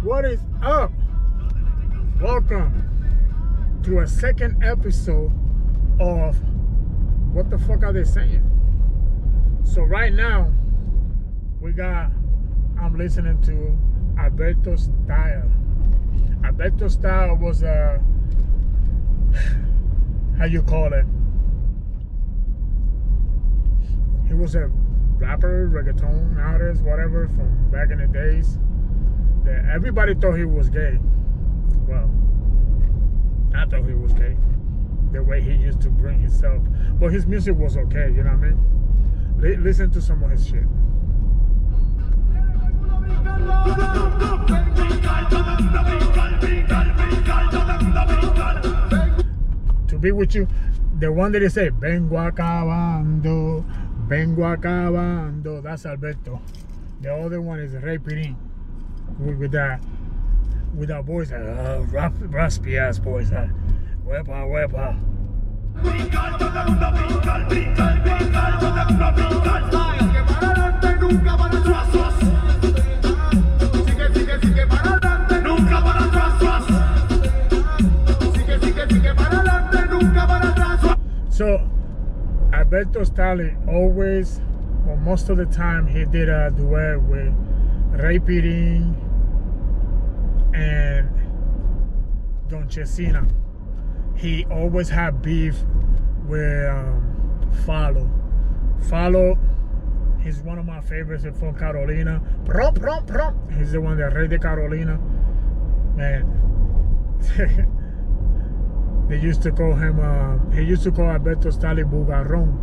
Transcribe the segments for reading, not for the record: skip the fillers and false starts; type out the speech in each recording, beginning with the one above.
What is up? Welcome to a second episode of What the Fuck Are They Saying? So right now, I'm listening to Alberto Style. Alberto Style was a, how you call it? He was a rapper, reggaeton artist, whatever, from back in the days. That everybody thought he was gay. Well, I thought he was gay. The way he used to bring himself. But his music was okay, you know what I mean? Listen to some of his shit. To be with you, the one that they say, vengo acabando, that's Alberto. The other one is Ray Pirin. With that voice, raspy ass voice. Wepa. So Alberto Style always, or most of the time, he did a duet with Ray Pirin and Don Chesina. He always had beef with Fallo. Fallo, he's one of my favorites from Carolina. He's the one that Rey de Carolina. Man, they used to call him, he used to call Alberto Style Bugarrón.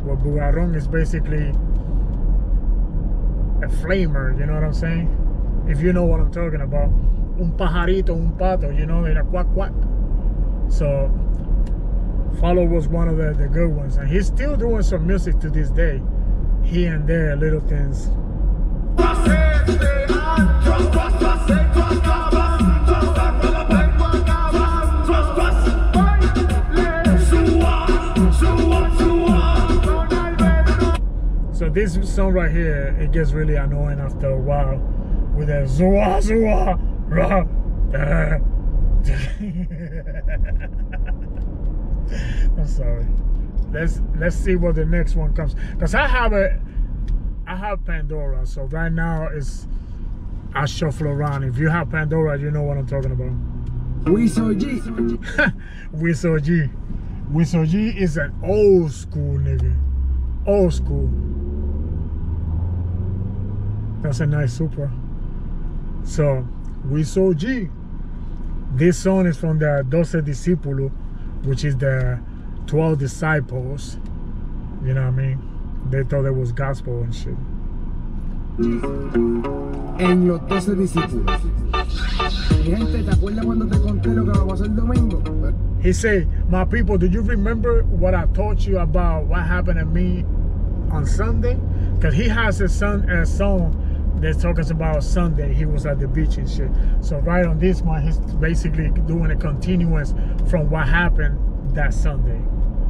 Well, Bugarrón is basically a flamer, you know what I'm saying? If you know what I'm talking about. Un pajarito, un pato, you know, in a quack quack. So Fallo was one of the good ones, and he's still doing some music to this day, here and there, little things. So this song right here, it gets really annoying after a while with a zua zua ra. I'm sorry. Let's see what the next one comes. Cause I have Pandora. So right now I shuffle around. If you have Pandora, you know what I'm talking about. Wiso G. Wiso G. Wiso G is an old school nigga. Old school. That's a nice Supra. So Wiso G. This song is from the 12 Discípulos, which is the 12 disciples. You know what I mean? They thought it was gospel and shit. En los 12 discípulos. Gente, ¿te acuerdas cuando te conté lo que va a pasar el domingo? He said, my people, do you remember what I taught you about what happened to me on Sunday? Because he has a song that talks about Sunday. He was at the beach and shit. So right on this one, he's basically doing a continuance from what happened that Sunday.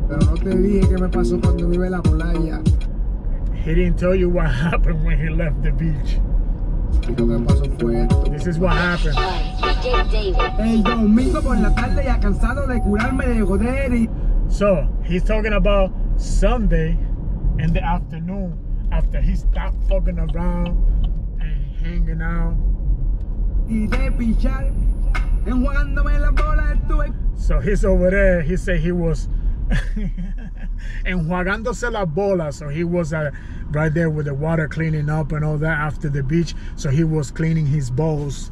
Pero no te dije qué me pasó cuando vive la playa. He didn't tell you what happened when he left the beach. Y lo que pasó fue esto. This is what happened. El domingo por la tarde ya cansado de curarme de joder y... So he's talking about Sunday in the afternoon after he stopped fucking around and hanging out. Y de pichar, enjuagándome las bolas estuve. So he's over there. He said he was enjuagándose las bolas. So he was right there with the water cleaning up and all that after the beach. So he was cleaning his balls.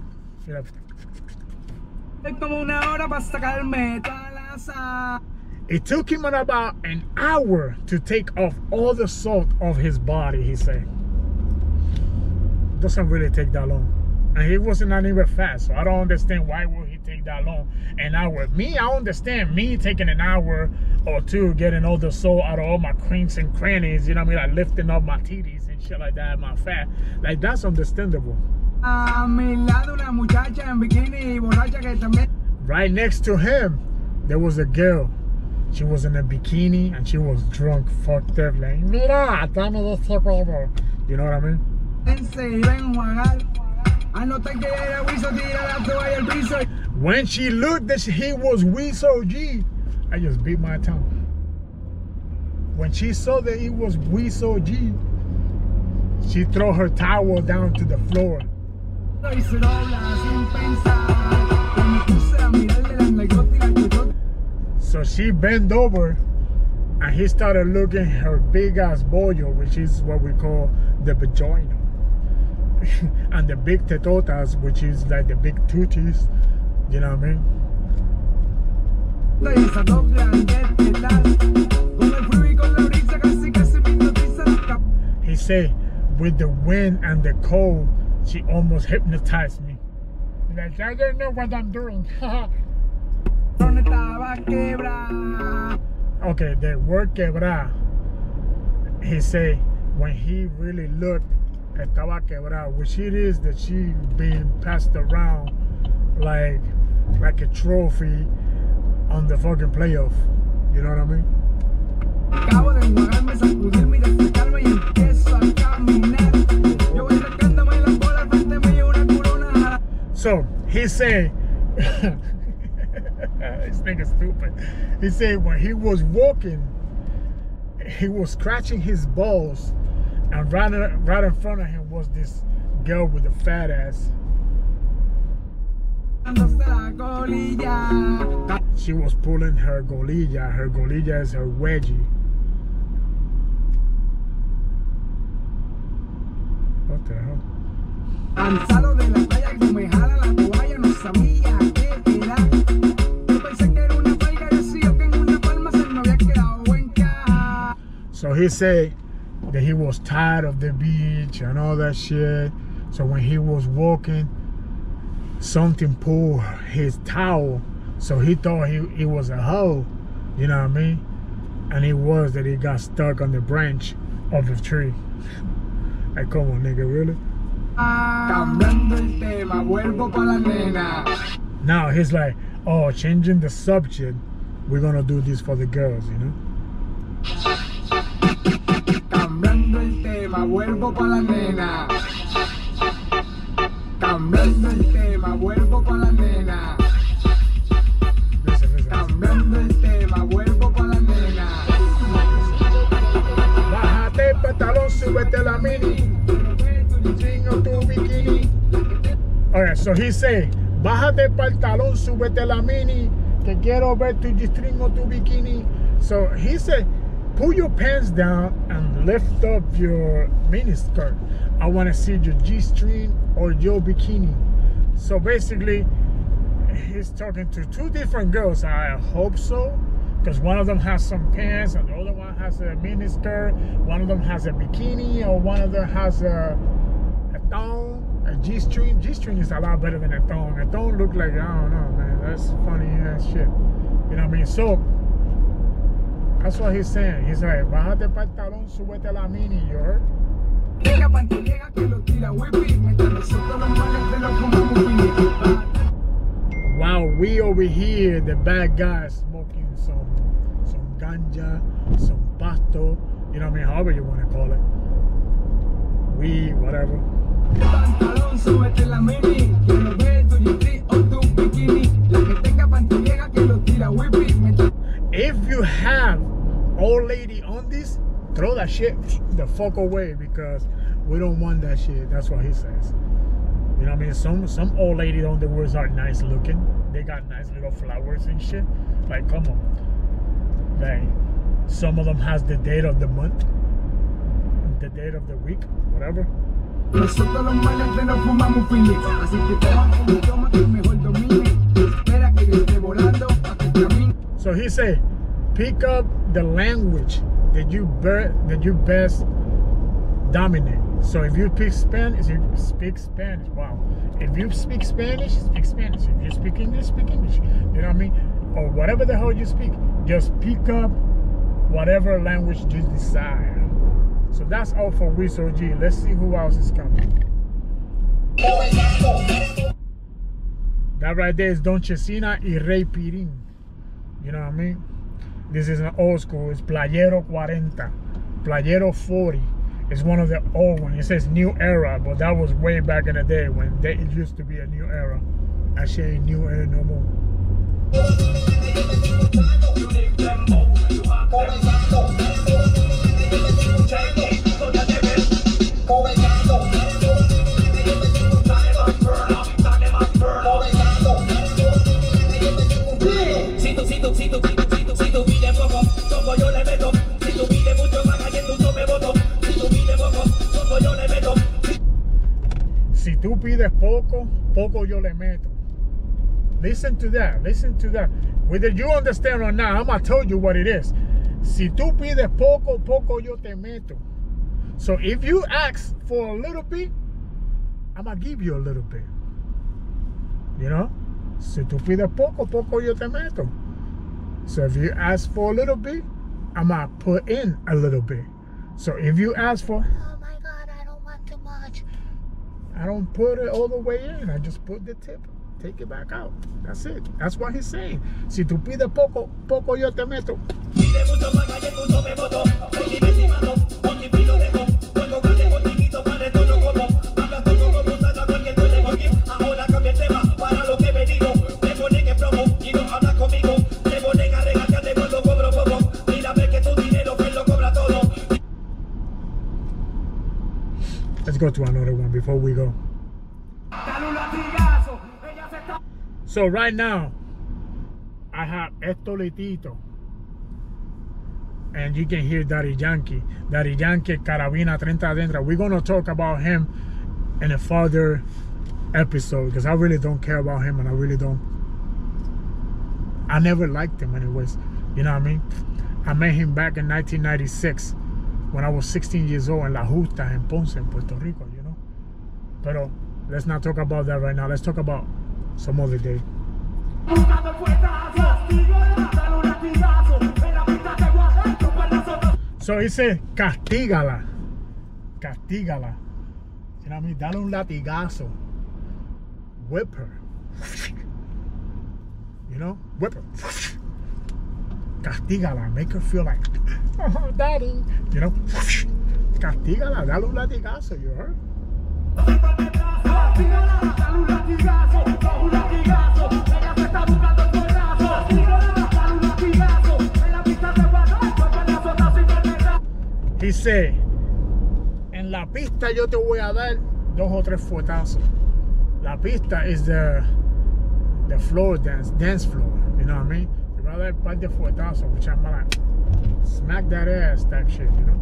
It took him about an hour to take off all the salt off his body, he said. Doesn't really take that long. And he wasn't not even fast, so I don't understand why would he take that long. An hour. Me, I understand me taking an hour or two getting all the salt out of all my crinks and crannies, you know what I mean? Like lifting up my titties and shit like that, my fat. Like that's understandable. Right next to him, there was a girl. She was in a bikini and she was drunk, fucked up, like, mira, dame de ese huevo. You know what I mean? Anota que era Wiso, tira la toalla al piso. When she looked that he was Wiso G, I just beat my tongue. When she saw that it was Wiso G, she threw her towel down to the floor. So she bent over and he started looking her big ass bollo, which is what we call the vagina. And the big tetotas, which is like the big tooties, you know what I mean? He said, with the wind and the cold, she almost hypnotized me. Like, I don't know what I'm doing. Okay, the word quebrar. He said, when he really looked, estaba quebrada, which it is that she being passed around like a trophy on the fucking playoff. You know what I mean? So he said, this nigga stupid. He said when he was walking, he was scratching his balls, and right in front of him was this girl with a fat ass. She was pulling her golilla. Her golilla is her wedgie. What the hell? So he said that he was tired of the beach and all that shit. So when he was walking, something pulled his towel. So he thought it was a hoe, you know what I mean? And it was that he got stuck on the branch of the tree. Like, come on, nigga, really? Now he's like, oh, changing the subject. We're gonna do this for the girls, you know? Cambiando el tema, vuelvo pa' la nena. Cambiando el tema, vuelvo pa' la nena. Cambiando el tema, vuelvo pa' la nena. Bájate el pantalón, súbete la mini. Chingo tu bikini. Alright, so he say, bájate el pantalón, súbete la mini. Que quiero ver tu G-string o tu bikini. So he said, pull your pants down and lift up your mini skirt. I want to see your G-string or your bikini. So basically, he's talking to two different girls. I hope so, because one of them has some pants and the other one has a mini skirt. One of them has a bikini, or one of them has a thong, a G-string. G-string is a lot better than a thong. A thong look like, I don't know, man. That's funny ass shit. You know what I mean? So that's what he's saying. He's like, bájate el pantalón, súbete la mini, you heard? While we over here, the bad guys smoking some ganja, some pasto, you know what I mean, however you want to call it. Weed, whatever. If you have old lady on this, throw that shit the fuck away, because we don't want that shit. That's what he says. You know what I mean? Some old lady on the words are nice looking. They got nice little flowers and shit. Like, come on. Like, some of them has the date of the month, the date of the week, whatever. So he said, pick up the language that you best dominate. So if you speak Spanish, wow. If you speak Spanish, speak Spanish. If you speak English, speak English. You know what I mean? Or whatever the hell you speak, just pick up whatever language you desire. So that's all for Wiso G. Let's see who else is coming. That right there is Don Chesina y Rey Pirin. You know what I mean? This is an old school. It's Playero 40, Playero 40. It's one of the old ones. It says new era, but that was way back in the day when it used to be a new era. Actually ain't new era no more. Si tú pides poco, poco yo le meto. Listen to that. Listen to that. Whether you understand or not, I'm gonna tell you what it is. Si tú pides poco, poco yo te meto. So if you ask for a little bit, I'm gonna give you a little bit. You know? Si tú pides poco, poco yo te meto. So if you ask for a little bit, I'm gonna put in a little bit. So if you ask for, oh my God, I don't want too much, I don't put it all the way in. I just put the tip, take it back out. That's it. That's what he's saying. Si tú pides poco, poco yo te meto. Let's go to another one before we go. So right now, I have Estolitito. And you can hear Daddy Yankee. Daddy Yankee, Carabina 30 Adentro. We're going to talk about him in a further episode because I really don't care about him and I never liked him anyways. You know what I mean? I met him back in 1996 when I was 16 years old in La Justa in Ponce, in Puerto Rico, you know? But let's not talk about that right now. Let's talk about some other day. So he said, castígala. Castígala. You know what I mean? Dale un latigazo. Whip her. You know? Whip her. Castígala. Make her feel like, oh, daddy. You know? Castígala. Dale un latigazo. You heard? He said, en la pista yo te voy a dar 2 o 3 fuetazos. La pista is the floor dance floor. You know what I mean? Te voy a dar un par de fuetazos, which I'm like, smack that ass type shit, you know?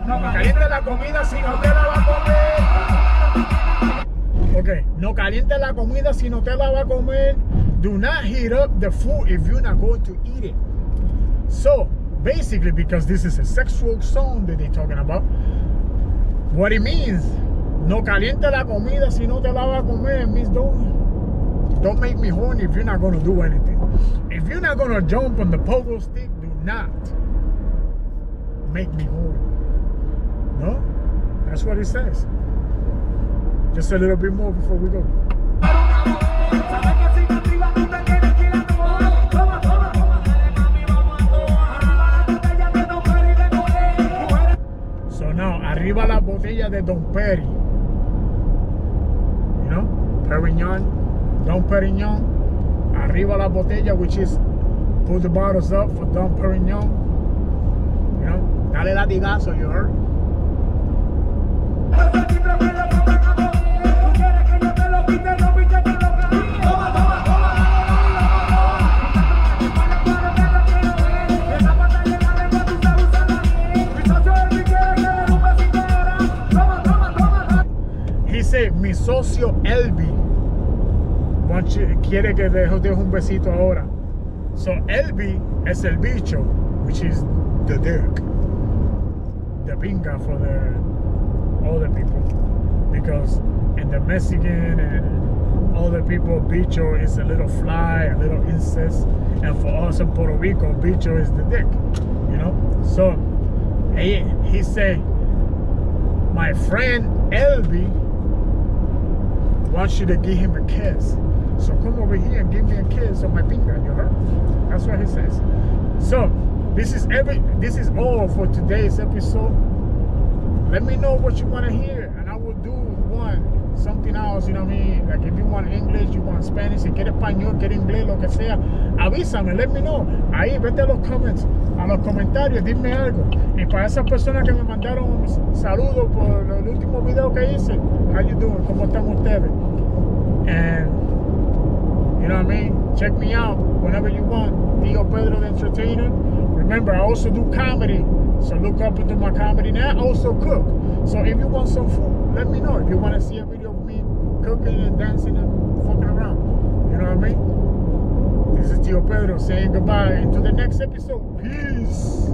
No me caliente la comida si no te la va a comer. Okay, no caliente la comida si no te la va a comer. Do not heat up the food if you're not going to eat it. So, basically, because this is a sexual song that they're talking about, what it means, no caliente la comida si no te la va a comer, it means don't make me horny if you're not going to do anything. If you're not going to jump on the pogo stick, do not make me horny. No? That's what it says. Just a little bit more before we go. So now, arriba la botella de Don Peri. You know? Perignon. Don Perignon. Arriba la botella, which is put the bottles up for Don Perignon. You know? Dale latigazo, you heard? Dice mi socio Elvi quiere que deje un besito ahora. So Elvi es el bicho, which is the dick, the pinga for all the people, because in the Mexican and all the people, bicho is a little fly, a little incest, and for us in Puerto Rico, bicho is the dick, you know. So he said, my friend Elvi wants you to give him a kiss. So come over here and give me a kiss on my finger, you heard? That's what he says. So This is all for today's episode. Let me know what you want to hear, and I will do something else, you know what I mean? Like if you want English, you want Spanish, si quieres español, quieres inglés, lo que sea, avísame, let me know. Ahí, vete a los comments, a los comentarios, dime algo. Y para esas personas que me mandaron saludos por el último video que hice, how you doing? ¿Cómo están ustedes? And, you know what I mean? Check me out whenever you want. Tio Pedro the Entertainer. Remember, I also do comedy. So look up into my comedy now. I also cook. So if you want some food, let me know. If you want to see a video of me cooking and dancing and fucking around. You know what I mean? This is Tio Pedro saying goodbye. Until the next episode. Peace.